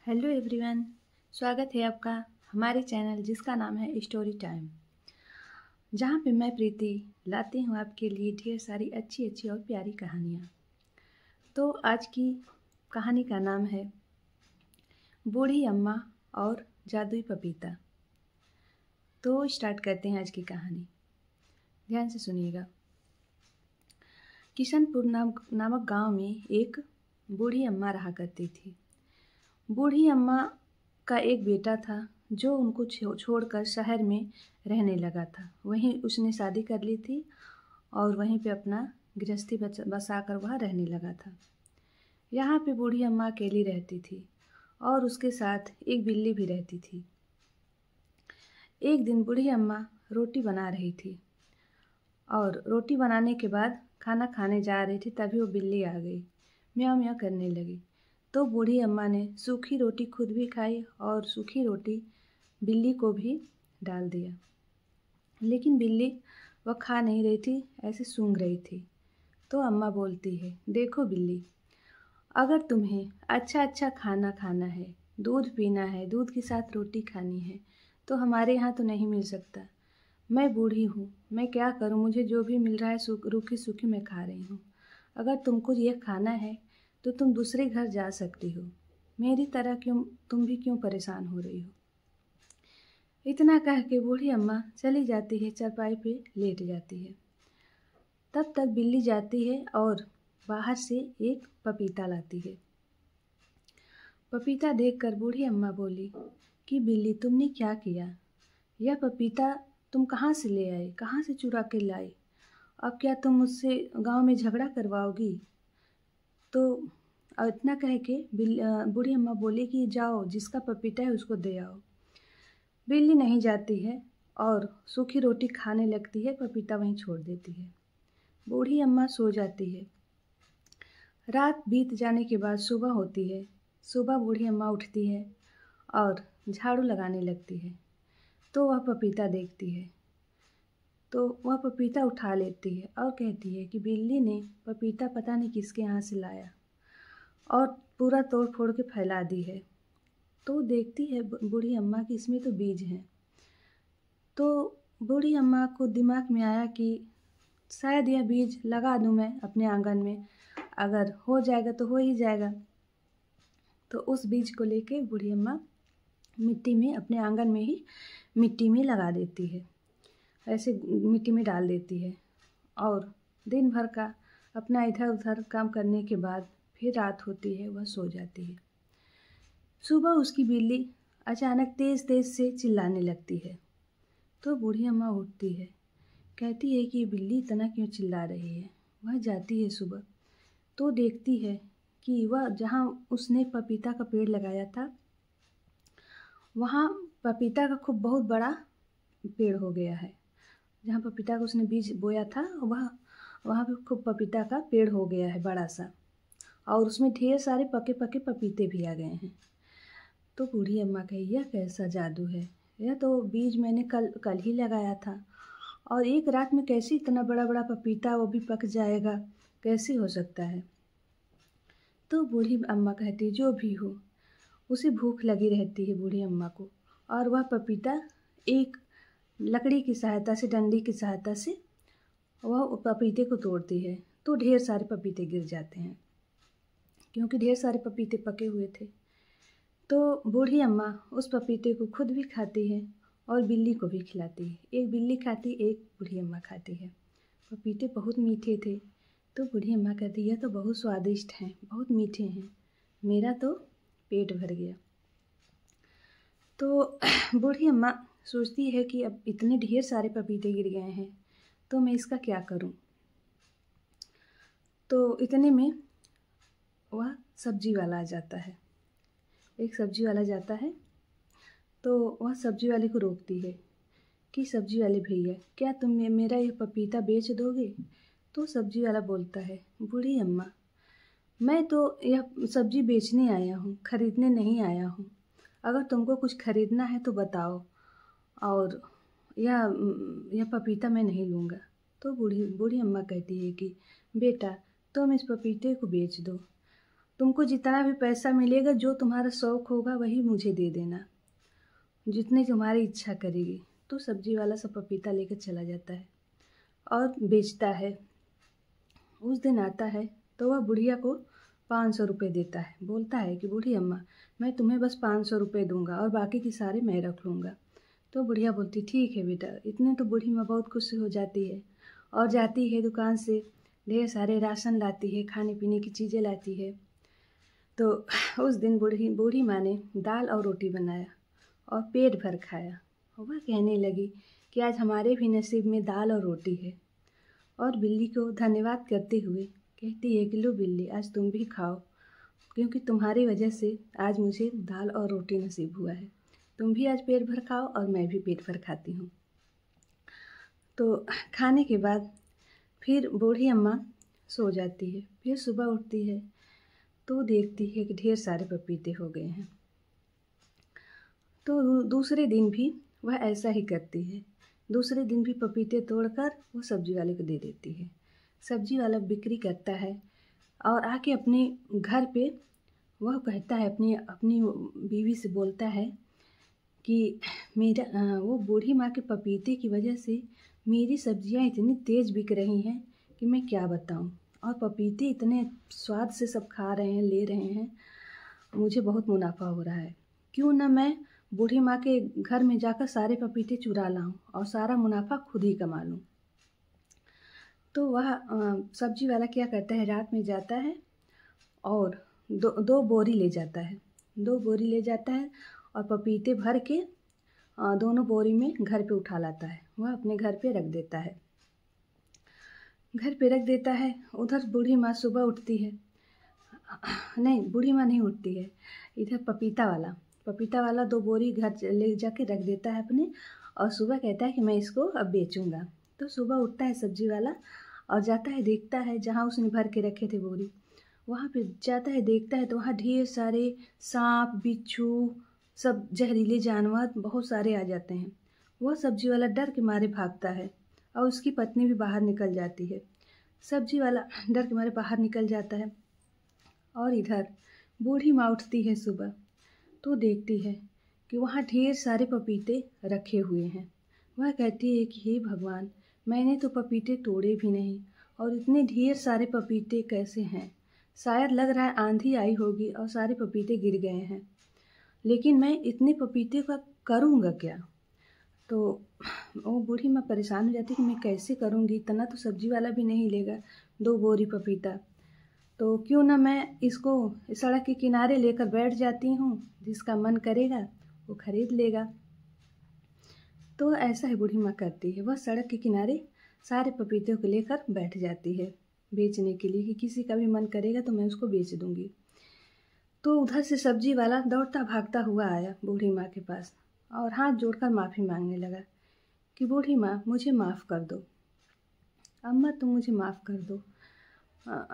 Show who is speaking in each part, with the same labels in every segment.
Speaker 1: Hello everyone, स्वागत है आपका हमारे चैनल जिसका नाम है स्टोरी टाइम, जहाँ पे मैं प्रीति लाती हूँ आपके लिए ढेर सारी अच्छी अच्छी और प्यारी कहानियाँ। तो आज की कहानी का नाम है बूढ़ी अम्मा और जादुई पपीता। तो स्टार्ट करते हैं आज की कहानी, ध्यान से सुनिएगा। किशनपुर नामक गांव में एक बूढ़ी अम्मा रहा करती थी। बूढ़ी अम्मा का एक बेटा था जो उनको छोड़कर शहर में रहने लगा था। वहीं उसने शादी कर ली थी और वहीं पे अपना गृहस्थी बसाकर वह रहने लगा था। यहाँ पे बूढ़ी अम्मा अकेली रहती थी और उसके साथ एक बिल्ली भी रहती थी। एक दिन बूढ़ी अम्मा रोटी बना रही थी और रोटी बनाने के बाद खाना खाने जा रही थी, तभी वो बिल्ली आ गई, म्याऊं म्याऊं करने लगी। तो बूढ़ी अम्मा ने सूखी रोटी खुद भी खाई और सूखी रोटी बिल्ली को भी डाल दिया, लेकिन बिल्ली वह खा नहीं रही थी, ऐसे सूंघ रही थी। तो अम्मा बोलती है, देखो बिल्ली, अगर तुम्हें अच्छा अच्छा खाना खाना है, दूध पीना है, दूध के साथ रोटी खानी है, तो हमारे यहाँ तो नहीं मिल सकता। मैं बूढ़ी हूँ, मैं क्या करूँ, मुझे जो भी मिल रहा है रूखी सूखी मैं खा रही हूँ। अगर तुमको ये खाना है तो तुम दूसरे घर जा सकती हो, मेरी तरह तुम भी क्यों परेशान हो रही हो। इतना कह के बूढ़ी अम्मा चली जाती है, चारपाई पे लेट जाती है। तब तक बिल्ली जाती है और बाहर से एक पपीता लाती है। पपीता देखकर बूढ़ी अम्मा बोली कि बिल्ली, तुमने क्या किया? यह पपीता तुम कहाँ से ले आए, कहाँ से चुरा के लाई? अब क्या तुम मुझसे गांव में झगड़ा करवाओगी? तो इतना कह के बूढ़ी अम्मा बोली कि जाओ, जिसका पपीता है उसको दे आओ। बिल्ली नहीं जाती है और सूखी रोटी खाने लगती है, पपीता वहीं छोड़ देती है। बूढ़ी अम्मा सो जाती है। रात बीत जाने के बाद सुबह होती है। सुबह बूढ़ी अम्मा उठती है और झाड़ू लगाने लगती है। तो वह पपीता देखती है, तो वह पपीता उठा लेती है और कहती है कि बिल्ली ने पपीता पता नहीं किसके यहाँ से लाया और पूरा तोड़ फोड़ के फैला दी है। तो देखती है बूढ़ी अम्मा कि इसमें तो बीज हैं। तो बूढ़ी अम्मा को दिमाग में आया कि शायद यह बीज लगा दूं मैं अपने आंगन में, अगर हो जाएगा तो हो ही जाएगा। तो उस बीज को लेके बूढ़ी अम्मा मिट्टी में, अपने आंगन में ही मिट्टी में लगा देती है, ऐसे मिट्टी में डाल देती है। और दिन भर का अपना इधर उधर काम करने के बाद फिर रात होती है, वह सो जाती है। सुबह उसकी बिल्ली अचानक तेज़ तेज़ से चिल्लाने लगती है। तो बूढ़ी अम्मा उठती है, कहती है कि बिल्ली इतना क्यों चिल्ला रही है। वह जाती है सुबह, तो देखती है कि वह जहाँ उसने पपीता का पेड़ लगाया था, वहाँ पपीता का खूब बहुत बड़ा पेड़ हो गया है। जहाँ पपीता का उसने बीज बोया था, वहाँ पे खूब पपीता का पेड़ हो गया है बड़ा सा, और उसमें ढेर सारे पके पके पपीते भी आ गए हैं। तो बूढ़ी अम्मा कही, यह कैसा जादू है, यह तो बीज मैंने कल ही लगाया था और एक रात में कैसे इतना बड़ा बड़ा पपीता वो भी पक जाएगा, कैसे हो सकता है। तो बूढ़ी अम्मा कहती, जो भी हो, उसे भूख लगी रहती है बूढ़ी अम्मा को, और वह पपीता एक लकड़ी की सहायता से, डंडी की सहायता से वह पपीते को तोड़ती है। तो ढेर सारे पपीते गिर जाते हैं, क्योंकि ढेर सारे पपीते पके हुए थे। तो बूढ़ी अम्मा उस पपीते को खुद भी खाती है और बिल्ली को भी खिलाती है। एक बिल्ली खाती, एक बूढ़ी अम्मा खाती है। पपीते बहुत मीठे थे। तो बूढ़ी अम्मा कहती, यह तो बहुत स्वादिष्ट हैं, बहुत मीठे हैं, मेरा तो पेट भर गया। तो बूढ़ी अम्मा सोचती है कि अब इतने ढेर सारे पपीते गिर गए हैं, तो मैं इसका क्या करूं। तो इतने में वह सब्जी वाला आ जाता है। एक सब्जी वाला जाता है, तो वह सब्जी वाले को रोकती है कि सब्जी वाले भैया, क्या तुम मेरा ये पपीता बेच दोगे? तो सब्जी वाला बोलता है, बूढ़ी अम्मा, मैं तो यह सब्जी बेचने आया हूँ, खरीदने नहीं आया हूँ। अगर तुमको कुछ खरीदना है तो बताओ, और यह पपीता मैं नहीं लूँगा। तो बूढ़ी अम्मा कहती है कि बेटा, तुम इस पपीते को बेच दो, तुमको जितना भी पैसा मिलेगा, जो तुम्हारा शौक़ होगा वही मुझे दे देना, जितनी तुम्हारी इच्छा करेगी। तो सब्जी वाला सब पपीता लेकर चला जाता है और बेचता है। उस दिन आता है तो वह बुढ़िया को 500 रुपये देता है। बोलता है कि बूढ़ी अम्मा, मैं तुम्हें बस 500 रुपये दूंगा और बाकी की सारे मैं रख लूँगा। तो बुढ़िया बोलती, ठीक है बेटा। इतने तो बूढ़ी माँ बहुत खुश हो जाती है और जाती है दुकान से, ढेर सारे राशन लाती है, खाने पीने की चीज़ें लाती है। तो उस दिन बूढ़ी माँ ने दाल और रोटी बनाया और पेट भर खाया। वह कहने लगी कि आज हमारे भी नसीब में दाल और रोटी है, और बिल्ली को धन्यवाद करते हुए कहती है कि लो बिल्ली, आज तुम भी खाओ, क्योंकि तुम्हारी वजह से आज मुझे दाल और रोटी नसीब हुआ है। तुम भी आज पेट भर खाओ और मैं भी पेट भर खाती हूँ। तो खाने के बाद फिर बूढ़ी अम्मा सो जाती है। फिर सुबह उठती है तो देखती है कि ढेर सारे पपीते हो गए हैं। तो दूसरे दिन भी वह ऐसा ही करती है। दूसरे दिन भी पपीते तोड़कर वो सब्जी वाले को दे देती है। सब्जी वाला बिक्री करता है और आके अपने घर पे वह कहता है, अपनी बीवी से बोलता है कि वो बूढ़ी माँ के पपीते की वजह से मेरी सब्जियां इतनी तेज़ बिक रही हैं कि मैं क्या बताऊं, और पपीते इतने स्वाद से सब खा रहे हैं, ले रहे हैं, मुझे बहुत मुनाफा हो रहा है। क्यों ना मैं बूढ़ी माँ के घर में जाकर सारे पपीते चुरा लाऊं और सारा मुनाफा खुद ही कमा लूं। तो वह सब्जी वाला क्या करता है, रात में जाता है और दो बोरी ले जाता है। 2 बोरी ले जाता है और पपीते भर के दोनों बोरी में घर पे उठा लाता है। वह अपने घर पे रख देता है। घर पे रख देता है। उधर बूढ़ी माँ सुबह उठती है। नहीं, बूढ़ी माँ नहीं उठती है। इधर पपीता वाला 2 बोरी घर ले जाके रख देता है अपने, और सुबह कहता है कि मैं इसको अब बेचूंगा। तो सुबह उठता है सब्जी वाला और जाता है, देखता है जहाँ उसने भर के रखे थे बोरी, वहाँ पे जाता है, देखता है तो वहाँ ढेर सारे सांप, बिच्छू, सब जहरीले जानवर बहुत सारे आ जाते हैं। वह सब्जी वाला डर के मारे भागता है और उसकी पत्नी भी बाहर निकल जाती है। सब्जी वाला डर के मारे बाहर निकल जाता है और इधर बूढ़ी माँ उठती है सुबह, तो देखती है कि वहाँ ढेर सारे पपीते रखे हुए हैं। वह कहती है कि हे भगवान, मैंने तो पपीते तोड़े भी नहीं और इतने ढेर सारे पपीते कैसे हैं। शायद लग रहा है आंधी आई होगी और सारे पपीते गिर गए हैं, लेकिन मैं इतने पपीते का करूँगा क्या। तो वो बूढ़ी माँ परेशान हो जाती है कि मैं कैसे करूँगी, इतना तो सब्जी वाला भी नहीं लेगा 2 बोरी पपीता। तो क्यों ना मैं इसको सड़क के किनारे लेकर बैठ जाती हूँ, जिसका मन करेगा वो खरीद लेगा। तो ऐसा ही बूढ़ी माँ करती है। वह सड़क के किनारे सारे पपीतों को लेकर बैठ जाती है बेचने के लिए, कि किसी का भी मन करेगा तो मैं उसको बेच दूँगी। तो उधर से सब्जी वाला दौड़ता भागता हुआ आया बूढ़ी माँ के पास और हाथ जोड़कर माफ़ी मांगने लगा कि बूढ़ी माँ, मुझे माफ़ कर दो। अम्मा, तुम मुझे माफ़ कर दो,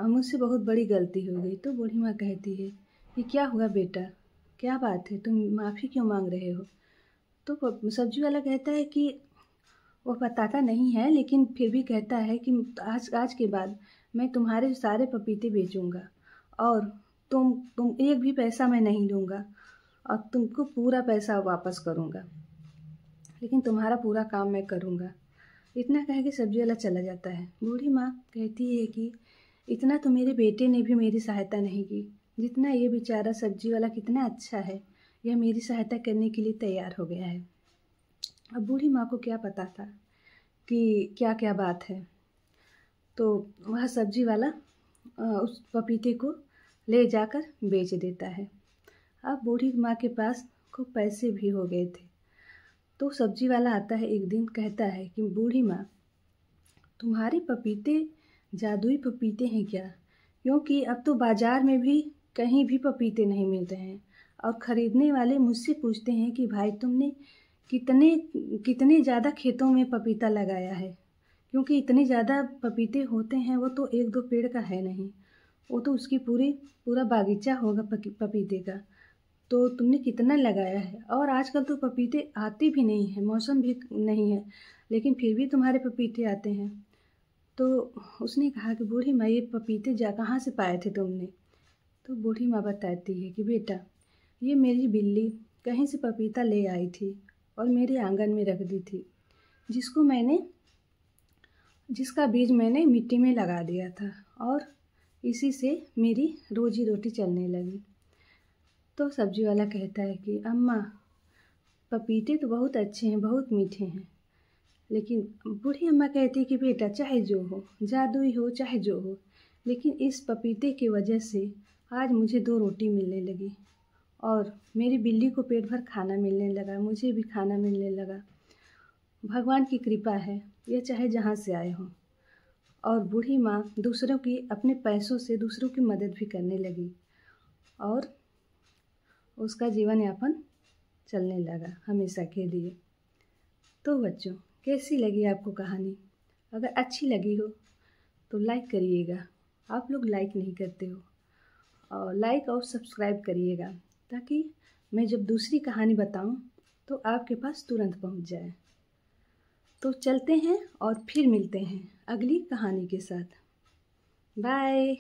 Speaker 1: मुझसे बहुत बड़ी गलती हो गई। तो बूढ़ी माँ कहती है कि क्या हुआ बेटा, क्या बात है, तुम माफ़ी क्यों मांग रहे हो। तो सब्जी वाला कहता है कि वो बताता नहीं है, लेकिन फिर भी कहता है कि आज के बाद मैं तुम्हारे सारे पपीते बेचूंगा और तुम एक भी पैसा मैं नहीं लूँगा और तुमको पूरा पैसा वापस करूँगा, लेकिन तुम्हारा पूरा काम मैं करूँगा। इतना कह के सब्जी वाला चला जाता है। बूढ़ी माँ कहती है कि इतना तो मेरे बेटे ने भी मेरी सहायता नहीं की, जितना ये बेचारा सब्जी वाला कितना अच्छा है, यह मेरी सहायता करने के लिए तैयार हो गया है। अब बूढ़ी माँ को क्या पता था कि क्या क्या बात है। तो वह सब्जी वाला उस पपीते को ले जाकर बेच देता है। अब बूढ़ी माँ के पास खूब पैसे भी हो गए थे। तो सब्जी वाला आता है एक दिन, कहता है कि बूढ़ी माँ, तुम्हारे पपीते जादुई पपीते हैं क्या, क्योंकि अब तो बाज़ार में भी कहीं भी पपीते नहीं मिलते हैं और ख़रीदने वाले मुझसे पूछते हैं कि भाई तुमने कितने ज़्यादा खेतों में पपीता लगाया है, क्योंकि इतने ज़्यादा पपीते होते हैं, वो तो 1-2 पेड़ का है नहीं, वो तो उसकी पूरा बागीचा होगा पपीते का। तो तुमने कितना लगाया है, और आजकल तो पपीते आते भी नहीं हैं, मौसम भी नहीं है, लेकिन फिर भी तुम्हारे पपीते आते हैं। तो उसने कहा कि बूढ़ी माँ, ये पपीते कहाँ से पाए थे तुमने। तो बूढ़ी माँ बताती है कि बेटा, ये मेरी बिल्ली कहीं से पपीता ले आई थी और मेरे आंगन में रख दी थी, जिसका बीज मैंने मिट्टी में लगा दिया था और इसी से मेरी रोजी रोटी चलने लगी। तो सब्जी वाला कहता है कि अम्मा, पपीते तो बहुत अच्छे हैं, बहुत मीठे हैं। लेकिन बूढ़ी अम्मा कहती है कि बेटा, चाहे जो हो, जादुई हो चाहे जो हो, लेकिन इस पपीते की वजह से आज मुझे 2 रोटी मिलने लगी और मेरी बिल्ली को पेट भर खाना मिलने लगा, मुझे भी खाना मिलने लगा। भगवान की कृपा है, यह चाहे जहाँ से आए हों। और बूढ़ी माँ दूसरों की अपने पैसों से दूसरों की मदद भी करने लगी और उसका जीवन यापन चलने लगा हमेशा के लिए। तो बच्चों, कैसी लगी आपको कहानी? अगर अच्छी लगी हो तो लाइक करिएगा। आप लोग लाइक नहीं करते हो, और लाइक और सब्सक्राइब करिएगा ताकि मैं जब दूसरी कहानी बताऊं तो आपके पास तुरंत पहुंच जाए। तो चलते हैं और फिर मिलते हैं अगली कहानी के साथ। बाय।